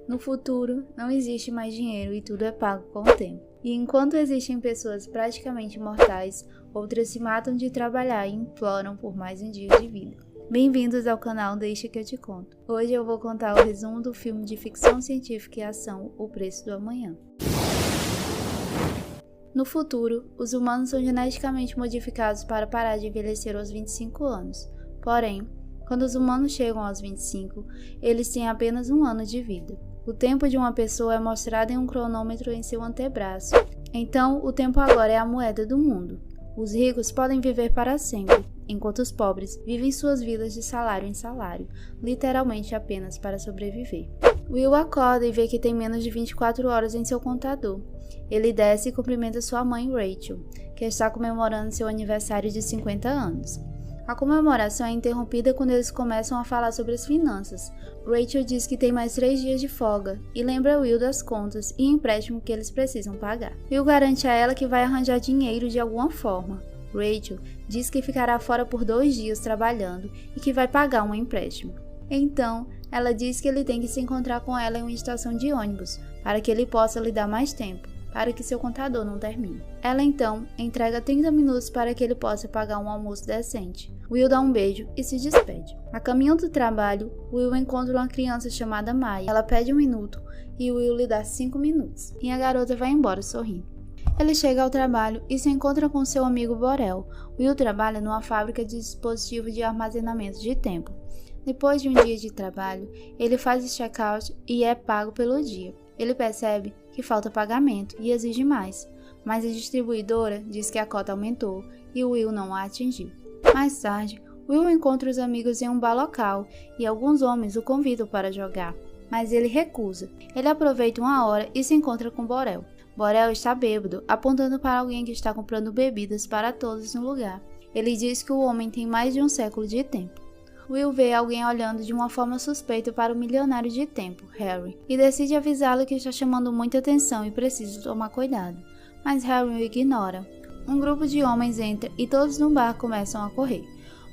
No futuro, não existe mais dinheiro e tudo é pago com o tempo. E enquanto existem pessoas praticamente imortais, outras se matam de trabalhar e imploram por mais um dia de vida. Bem-vindos ao canal Deixa que eu te conto. Hoje eu vou contar o resumo do filme de ficção científica e ação O Preço do Amanhã. No futuro, os humanos são geneticamente modificados para parar de envelhecer aos 25 anos. Porém, quando os humanos chegam aos 25, eles têm apenas um ano de vida. O tempo de uma pessoa é mostrado em um cronômetro em seu antebraço. Então, o tempo agora é a moeda do mundo. Os ricos podem viver para sempre, enquanto os pobres vivem suas vidas de salário em salário, literalmente apenas para sobreviver. Will acorda e vê que tem menos de 24 horas em seu contador. Ele desce e cumprimenta sua mãe Rachel, que está comemorando seu aniversário de 50 anos. A comemoração é interrompida quando eles começam a falar sobre as finanças. Rachel diz que tem mais 3 dias de folga e lembra Will das contas e empréstimo que eles precisam pagar. Will garante a ela que vai arranjar dinheiro de alguma forma. Rachel diz que ficará fora por 2 dias trabalhando e que vai pagar um empréstimo. Então, ela diz que ele tem que se encontrar com ela em uma estação de ônibus para que ele possa lhe dar mais tempo, para que seu contador não termine. Ela então entrega 30 minutos para que ele possa pagar um almoço decente. Will dá um beijo e se despede. A caminho do trabalho, Will encontra uma criança chamada Maya. Ela pede 1 minuto e Will lhe dá 5 minutos. E a garota vai embora sorrindo. Ele chega ao trabalho e se encontra com seu amigo Borel. Will trabalha numa fábrica de dispositivos de armazenamento de tempo. Depois de um dia de trabalho, ele faz o check-out e é pago pelo dia. Ele percebe que falta pagamento e exige mais, mas a distribuidora diz que a cota aumentou e Will não a atingiu. Mais tarde, Will encontra os amigos em um bar local e alguns homens o convidam para jogar, mas ele recusa. Ele aproveita uma hora e se encontra com Borel. Borel está bêbado, apontando para alguém que está comprando bebidas para todos no lugar. Ele diz que o homem tem mais de 1 século de tempo. Will vê alguém olhando de uma forma suspeita para o milionário de tempo, Harry, e decide avisá-lo que está chamando muita atenção e precisa tomar cuidado. Mas Harry o ignora. Um grupo de homens entra e todos no bar começam a correr.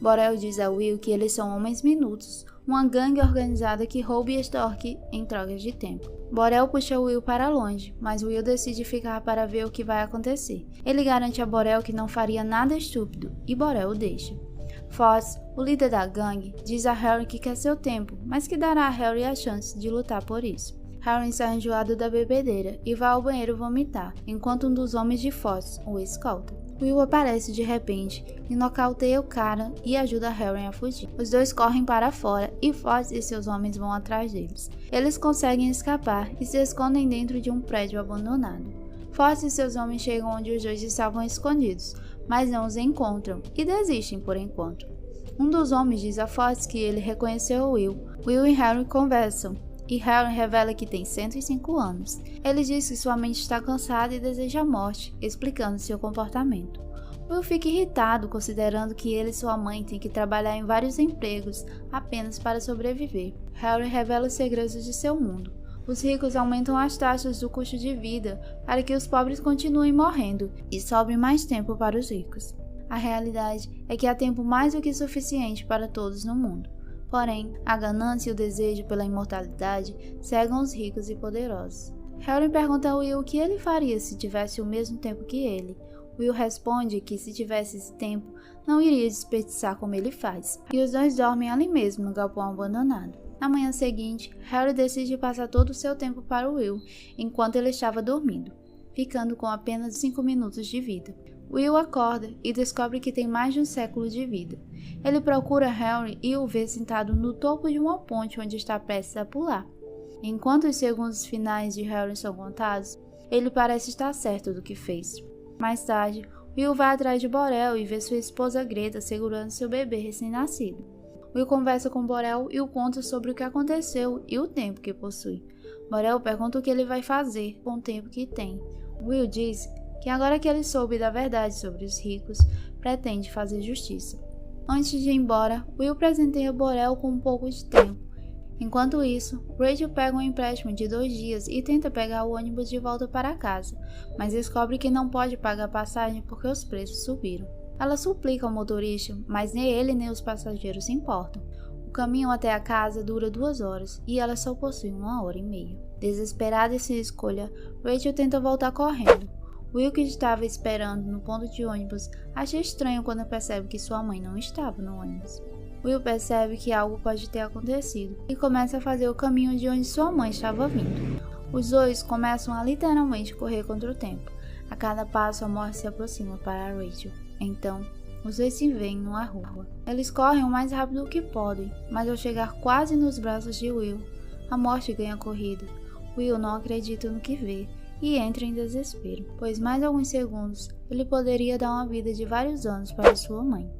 Borel diz a Will que eles são homens minutos, uma gangue organizada que rouba e extorque em trocas de tempo. Borel puxa Will para longe, mas Will decide ficar para ver o que vai acontecer. Ele garante a Borel que não faria nada estúpido, e Borel o deixa. Fox, o líder da gangue, diz a Harry que quer seu tempo, mas que dará a Harry a chance de lutar por isso. Harry está enjoado da bebedeira e vai ao banheiro vomitar, enquanto um dos homens de Fox o escolta. Will aparece de repente e nocauteia o cara e ajuda Harry a fugir. Os dois correm para fora e Fox e seus homens vão atrás deles. Eles conseguem escapar e se escondem dentro de um prédio abandonado. Fox e seus homens chegam onde os dois estavam escondidos, mas não os encontram e desistem por enquanto. Um dos homens diz a Fox que ele reconheceu Will. Will e Harry conversam, e Harry revela que tem 105 anos. Ele diz que sua mente está cansada e deseja a morte, explicando seu comportamento. Will fica irritado, considerando que ele e sua mãe têm que trabalhar em vários empregos apenas para sobreviver. Harry revela os segredos de seu mundo. Os ricos aumentam as taxas do custo de vida para que os pobres continuem morrendo e sobrem mais tempo para os ricos. A realidade é que há tempo mais do que suficiente para todos no mundo. Porém, a ganância e o desejo pela imortalidade cegam os ricos e poderosos. Harry pergunta a Will o que ele faria se tivesse o mesmo tempo que ele. Will responde que se tivesse esse tempo, não iria desperdiçar como ele faz. E os dois dormem ali mesmo, no galpão abandonado. Na manhã seguinte, Harry decide passar todo o seu tempo para Will, enquanto ele estava dormindo, ficando com apenas 5 minutos de vida. Will acorda e descobre que tem mais de 1 século de vida. Ele procura Harry e o vê sentado no topo de uma ponte onde está prestes a pular. Enquanto os segundos finais de Harry são contados, ele parece estar certo do que fez. Mais tarde, Will vai atrás de Borel e vê sua esposa Greta segurando seu bebê recém-nascido. Will conversa com Borel e o conta sobre o que aconteceu e o tempo que possui. Borel pergunta o que ele vai fazer com o tempo que tem. Will diz que agora que ele soube da verdade sobre os ricos, pretende fazer justiça. Antes de ir embora, Will presenteia Borel com um pouco de tempo. Enquanto isso, Rachel pega um empréstimo de 2 dias e tenta pegar o ônibus de volta para casa, mas descobre que não pode pagar a passagem porque os preços subiram. Ela suplica ao motorista, mas nem ele nem os passageiros se importam. O caminho até a casa dura 2 horas e ela só possui 1 hora e meia. Desesperada em sua escolha, Rachel tenta voltar correndo. Will, que estava esperando no ponto de ônibus, acha estranho quando percebe que sua mãe não estava no ônibus. Will percebe que algo pode ter acontecido e começa a fazer o caminho de onde sua mãe estava vindo. Os dois começam a literalmente correr contra o tempo. A cada passo a morte se aproxima para Rachel. Então, os dois se veem numa rua. Eles correm o mais rápido que podem, mas ao chegar quase nos braços de Will, a morte ganha a corrida. Will não acredita no que vê e entra em desespero, pois mais alguns segundos ele poderia dar uma vida de vários anos para sua mãe.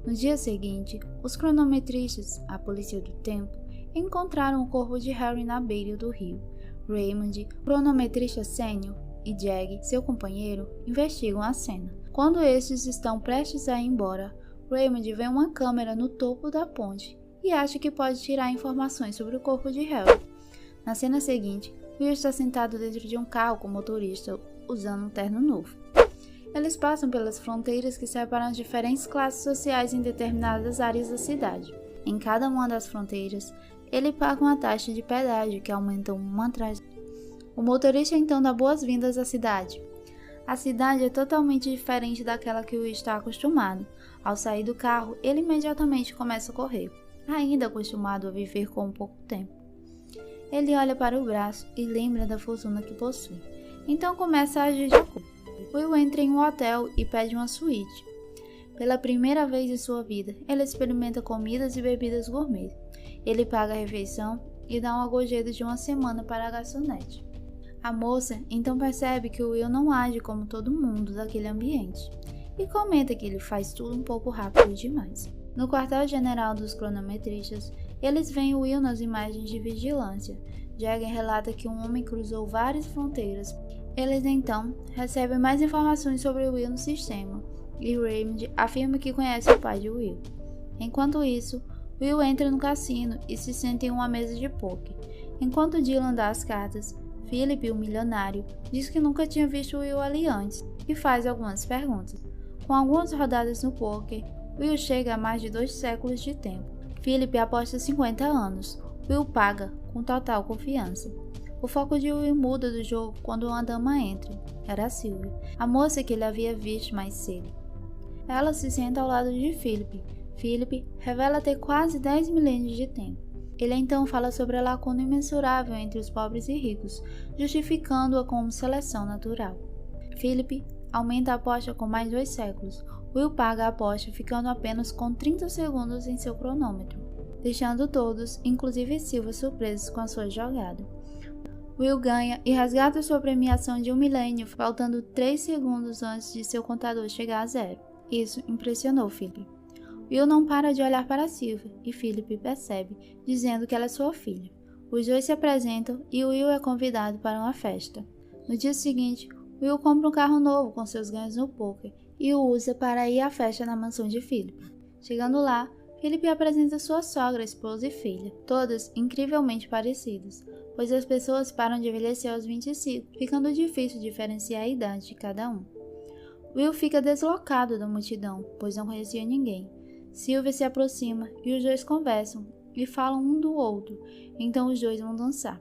No dia seguinte, os cronometristas, a polícia do tempo, encontraram o corpo de Harry na beira do rio. Raymond, cronometrista sênior, e Jag, seu companheiro, investigam a cena. Quando estes estão prestes a ir embora, Raymond vê uma câmera no topo da ponte e acha que pode tirar informações sobre o corpo de Harry. Na cena seguinte, Will está sentado dentro de um carro com o motorista usando um terno novo. Eles passam pelas fronteiras que separam as diferentes classes sociais em determinadas áreas da cidade. Em cada uma das fronteiras, ele paga uma taxa de pedágio que aumenta uma atrás. O motorista então dá boas-vindas à cidade. A cidade é totalmente diferente daquela que Will está acostumado. Ao sair do carro, ele imediatamente começa a correr, ainda acostumado a viver com pouco tempo. Ele olha para o braço e lembra da fortuna que possui. Então começa a agir de acordo. Will entra em um hotel e pede uma suíte. Pela primeira vez em sua vida, ele experimenta comidas e bebidas gourmet. Ele paga a refeição e dá uma gorjeta de 1 semana para a garçonete. A moça então percebe que Will não age como todo mundo daquele ambiente e comenta que ele faz tudo um pouco rápido demais. No quartel-general dos cronometristas, eles veem Will nas imagens de vigilância. Jag relata que um homem cruzou várias fronteiras. Eles então recebem mais informações sobre Will no sistema e Raymond afirma que conhece o pai de Will. Enquanto isso, Will entra no cassino e se senta em uma mesa de poker. Enquanto Dylan dá as cartas, Philip, o milionário, diz que nunca tinha visto Will ali antes e faz algumas perguntas. Com algumas rodadas no poker, Will chega a mais de 2 séculos de tempo. Philip aposta 50 anos. Will paga com total confiança. O foco de Will muda do jogo quando uma dama entra. Era a Sylvia, a moça que ele havia visto mais cedo. Ela se senta ao lado de Philip. Philip revela ter quase 10 milênios de tempo. Ele então fala sobre a lacuna imensurável entre os pobres e ricos, justificando-a como seleção natural. Philip aumenta a aposta com mais 2 séculos. Will paga a aposta ficando apenas com 30 segundos em seu cronômetro, deixando todos, inclusive Sylvia, surpresos com a sua jogada. Will ganha e resgata sua premiação de 1 milênio, faltando 3 segundos antes de seu contador chegar a 0. Isso impressionou Philip. Will não para de olhar para Sylvia e Philip percebe, dizendo que ela é sua filha. Os dois se apresentam e Will é convidado para uma festa. No dia seguinte, Will compra um carro novo com seus ganhos no poker e o usa para ir à festa na mansão de Philip. Chegando lá, Philip apresenta sua sogra, esposa e filha, todas incrivelmente parecidas, pois as pessoas param de envelhecer aos 25, ficando difícil diferenciar a idade de cada um. Will fica deslocado da multidão, pois não conhecia ninguém. Sylvia se aproxima e os dois conversam e falam um do outro, então os dois vão dançar.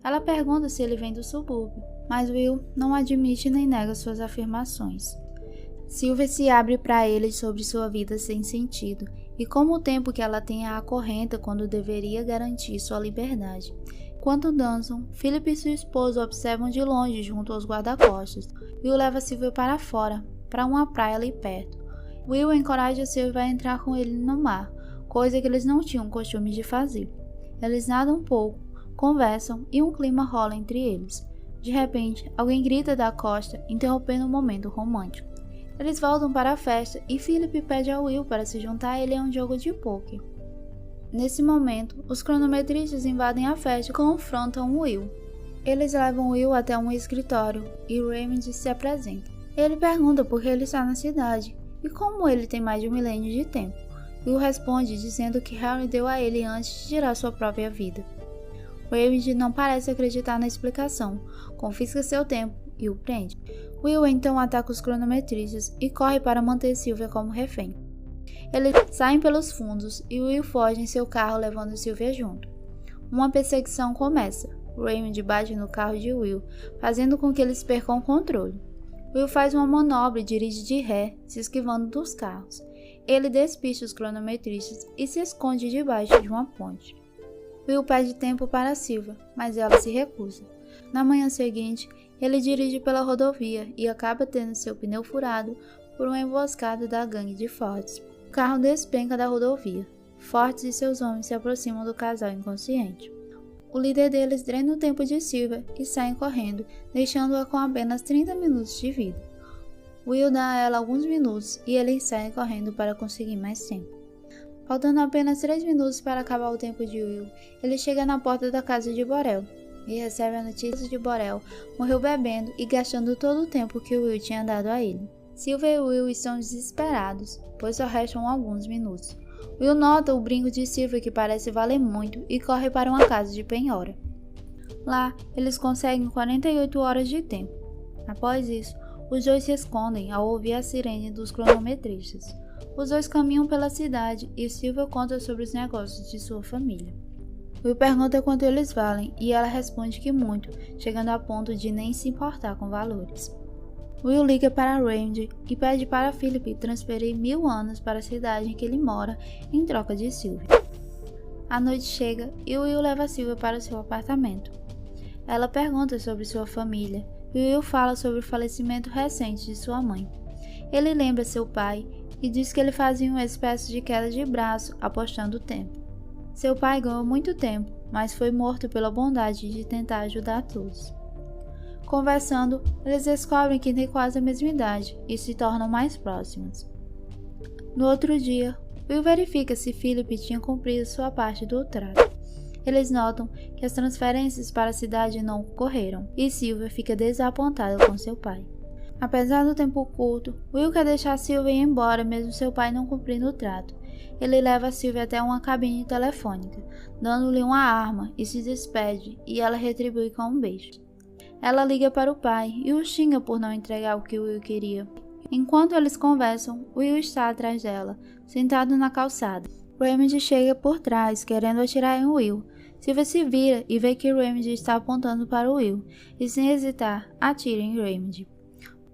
Ela pergunta se ele vem do subúrbio, mas Will não admite nem nega suas afirmações. Sylvia se abre para ele sobre sua vida sem sentido e como o tempo que ela tem a acorrenta quando deveria garantir sua liberdade. Enquanto dançam, Philip e sua esposa observam de longe junto aos guarda-costas. Will leva Sylvia para fora, para uma praia ali perto. Will encoraja Sylvia a entrar com ele no mar, coisa que eles não tinham costume de fazer. Eles nadam um pouco, conversam e um clima rola entre eles. De repente, alguém grita da costa, interrompendo o momento romântico. Eles voltam para a festa e Philip pede a Will para se juntar a ele a um jogo de poker. Nesse momento, os cronometristas invadem a festa e confrontam Will. Eles levam Will até um escritório e Raymond se apresenta. Ele pergunta por que ele está na cidade e como ele tem mais de 1 milênio de tempo. Will responde dizendo que Harry deu a ele antes de tirar sua própria vida. Raymond não parece acreditar na explicação, confisca seu tempo e o prende. Will então ataca os cronometristas e corre para manter Sylvia como refém. Eles saem pelos fundos e Will foge em seu carro levando Sylvia junto. Uma perseguição começa. Raymond bate no carro de Will, fazendo com que eles percam o controle. Will faz uma manobra e dirige de ré, se esquivando dos carros. Ele despista os cronometristas e se esconde debaixo de uma ponte. Will pede tempo para Sylvia, mas ela se recusa. Na manhã seguinte, ele dirige pela rodovia e acaba tendo seu pneu furado por uma emboscada da gangue de Fortes. O carro despenca da rodovia. Fortes e seus homens se aproximam do casal inconsciente. O líder deles drena o tempo de Sylvia e saem correndo, deixando-a com apenas 30 minutos de vida. Will dá a ela alguns minutos e eles saem correndo para conseguir mais tempo. Faltando apenas 3 minutos para acabar o tempo de Will, ele chega na porta da casa de Borel e recebe a notícia de Borel morreu bebendo e gastando todo o tempo que Will tinha dado a ele. Sylvia e Will estão desesperados, pois só restam alguns minutos. Will nota o brinco de Sylvia que parece valer muito e corre para uma casa de penhora. Lá, eles conseguem 48 horas de tempo. Após isso, os dois se escondem ao ouvir a sirene dos cronometristas. Os dois caminham pela cidade e Sylvia conta sobre os negócios de sua família. Will pergunta quanto eles valem e ela responde que muito, chegando a ponto de nem se importar com valores. Will liga para Raymond e pede para Philip transferir 1000 anos para a cidade em que ele mora em troca de Sylvia. A noite chega e Will leva Sylvia para seu apartamento. Ela pergunta sobre sua família e Will fala sobre o falecimento recente de sua mãe. Ele lembra seu pai e diz que ele fazia uma espécie de queda de braço apostando o tempo. Seu pai ganhou muito tempo, mas foi morto pela bondade de tentar ajudar todos. Conversando, eles descobrem que têm quase a mesma idade e se tornam mais próximos. No outro dia, Will verifica se Philip tinha cumprido sua parte do trato. Eles notam que as transferências para a cidade não ocorreram e Sylvia fica desapontada com seu pai. Apesar do tempo curto, Will quer deixar Sylvia ir embora mesmo seu pai não cumprindo o trato. Ele leva Sylvia até uma cabine telefônica, dando-lhe uma arma e se despede e ela retribui com um beijo. Ela liga para o pai e o xinga por não entregar o que Will queria. Enquanto eles conversam, Will está atrás dela, sentado na calçada. Raymond chega por trás, querendo atirar em Will. Sylvia se vira e vê que Raymond está apontando para Will, e sem hesitar, atira em Raymond.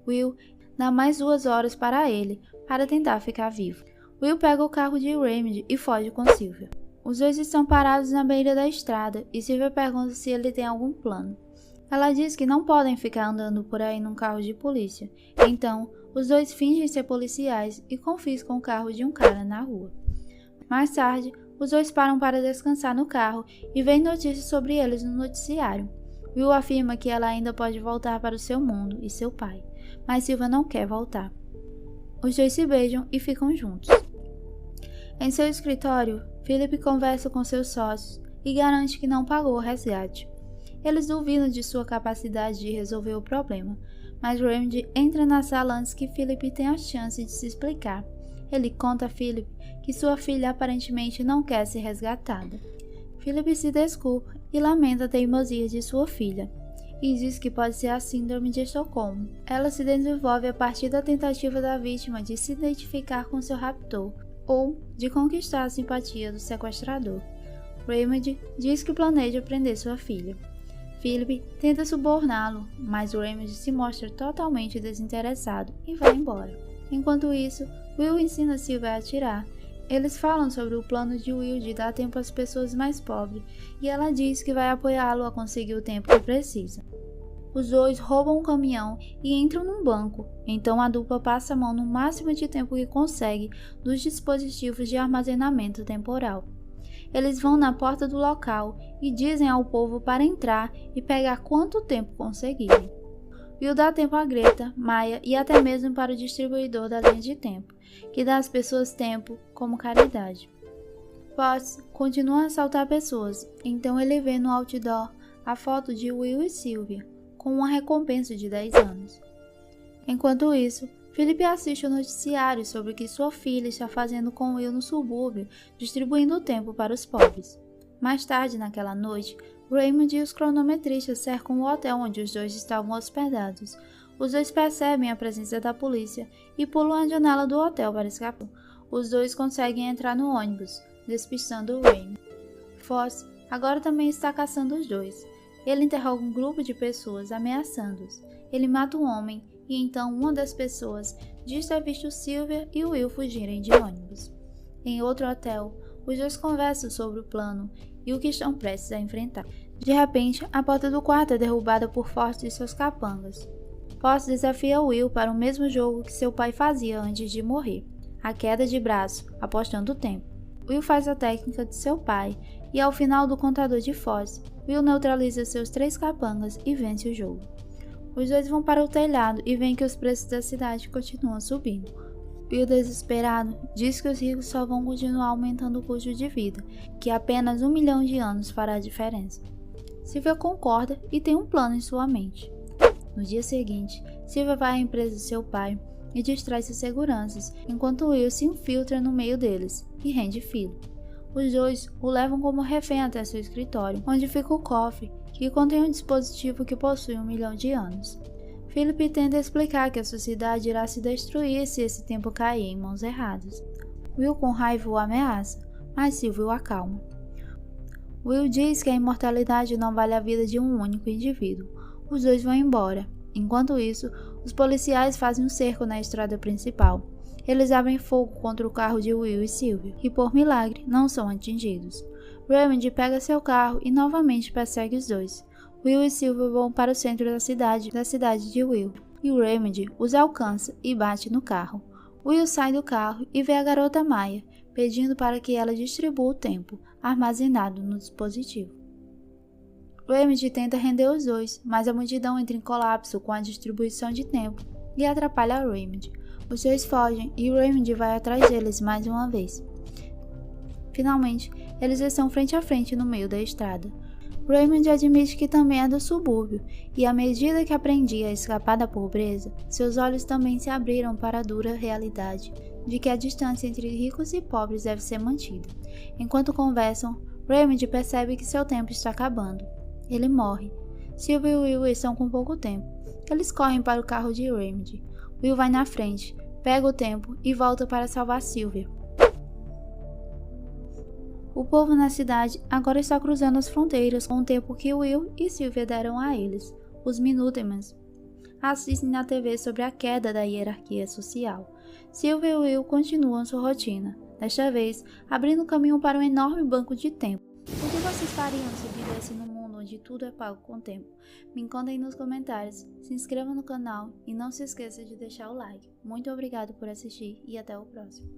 Will dá mais 2 horas para ele, para tentar ficar vivo. Will pega o carro de Raymond e foge com Sylvia. Os dois estão parados na beira da estrada e Sylvia pergunta se ele tem algum plano. Ela diz que não podem ficar andando por aí num carro de polícia. Então, os dois fingem ser policiais e confiscam o carro de um cara na rua. Mais tarde, os dois param para descansar no carro e veem notícias sobre eles no noticiário. Will afirma que ela ainda pode voltar para o seu mundo e seu pai, mas Sylvia não quer voltar. Os dois se beijam e ficam juntos. Em seu escritório, Philip conversa com seus sócios e garante que não pagou o resgate. Eles duvidam de sua capacidade de resolver o problema, mas Raymond entra na sala antes que Philip tenha a chance de se explicar. Ele conta a Philip que sua filha aparentemente não quer ser resgatada. Philip se desculpa e lamenta a teimosia de sua filha, e diz que pode ser a síndrome de Estocolmo. Ela se desenvolve a partir da tentativa da vítima de se identificar com seu raptor, ou de conquistar a simpatia do sequestrador. Raymond diz que planeja prender sua filha. Philip tenta suborná-lo, mas Raymond se mostra totalmente desinteressado e vai embora. Enquanto isso, Will ensina Sylvia a atirar. Eles falam sobre o plano de Will de dar tempo às pessoas mais pobres e ela diz que vai apoiá-lo a conseguir o tempo que precisa. Os dois roubam um caminhão e entram num banco, então a dupla passa a mão no máximo de tempo que consegue dos dispositivos de armazenamento temporal. Eles vão na porta do local e dizem ao povo para entrar e pegar quanto tempo conseguirem. Will dá tempo a Greta, Maya e até mesmo para o distribuidor da linha de tempo, que dá às pessoas tempo como caridade. Potts continua a assaltar pessoas, então ele vê no outdoor a foto de Will e Sylvia, com uma recompensa de 10 anos. Enquanto isso, Philip assiste ao noticiário sobre o que sua filha está fazendo com Will no subúrbio, distribuindo o tempo para os pobres. Mais tarde naquela noite, Raymond e os cronometristas cercam o hotel onde os dois estavam hospedados. Os dois percebem a presença da polícia e pulam a janela do hotel para escapar. os dois conseguem entrar no ônibus, despistando o Raymond. Foss agora também está caçando os dois. Ele interroga um grupo de pessoas, ameaçando-os. Ele mata um homem e então uma das pessoas diz ter visto Sylvia e Will fugirem de ônibus. Em outro hotel, os dois conversam sobre o plano e o que estão prestes a enfrentar. De repente, a porta do quarto é derrubada por Foss e seus capangas. Foss desafia Will para o mesmo jogo que seu pai fazia antes de morrer, a queda de braço, apostando o tempo. Will faz a técnica de seu pai e ao final do contador de Foss, Will neutraliza seus 3 capangas e vence o jogo. Os dois vão para o telhado e veem que os preços da cidade continuam subindo. Will, desesperado, diz que os ricos só vão continuar aumentando o custo de vida, que apenas 1 milhão de anos fará a diferença. Sylvia concorda e tem um plano em sua mente. No dia seguinte, Sylvia vai à empresa de seu pai e distrai seus seguranças, enquanto Will se infiltra no meio deles e rende Philip. Os dois o levam como refém até seu escritório, onde fica o cofre, que contém um dispositivo que possui 1 milhão de anos. Philip tenta explicar que a sociedade irá se destruir se esse tempo cair em mãos erradas. Will com raiva o ameaça, mas Sylvia o acalma. Will diz que a imortalidade não vale a vida de um único indivíduo. Os dois vão embora. Enquanto isso, os policiais fazem um cerco na estrada principal. Eles abrem fogo contra o carro de Will e Sylvia, e por milagre não são atingidos. Raymond pega seu carro e novamente persegue os dois. Will e Sylvia vão para o centro da cidade de Will, e Raymond os alcança e bate no carro. Will sai do carro e vê a garota Maya, pedindo para que ela distribua o tempo armazenado no dispositivo. Raymond tenta render os dois, mas a multidão entra em colapso com a distribuição de tempo e atrapalha Raymond. Os dois fogem e Raymond vai atrás deles mais uma vez. Finalmente, eles estão frente a frente no meio da estrada. Raymond admite que também é do subúrbio, e à medida que aprendia a escapar da pobreza, seus olhos também se abriram para a dura realidade de que a distância entre ricos e pobres deve ser mantida. Enquanto conversam, Raymond percebe que seu tempo está acabando. Ele morre. Sylvia e Will estão com pouco tempo. Eles correm para o carro de Raymond. Will vai na frente, pega o tempo e volta para salvar Sylvia. O povo na cidade agora está cruzando as fronteiras com o tempo que Will e Sylvia deram a eles, os Minutemans. Assistem na TV sobre a queda da hierarquia social. Sylvia e Will continuam sua rotina, desta vez abrindo caminho para um enorme banco de tempo. O que vocês fariam se vivessem num mundo onde tudo é pago com tempo? Me contem nos comentários, se inscreva no canal e não se esqueça de deixar o like. Muito obrigado por assistir e até o próximo.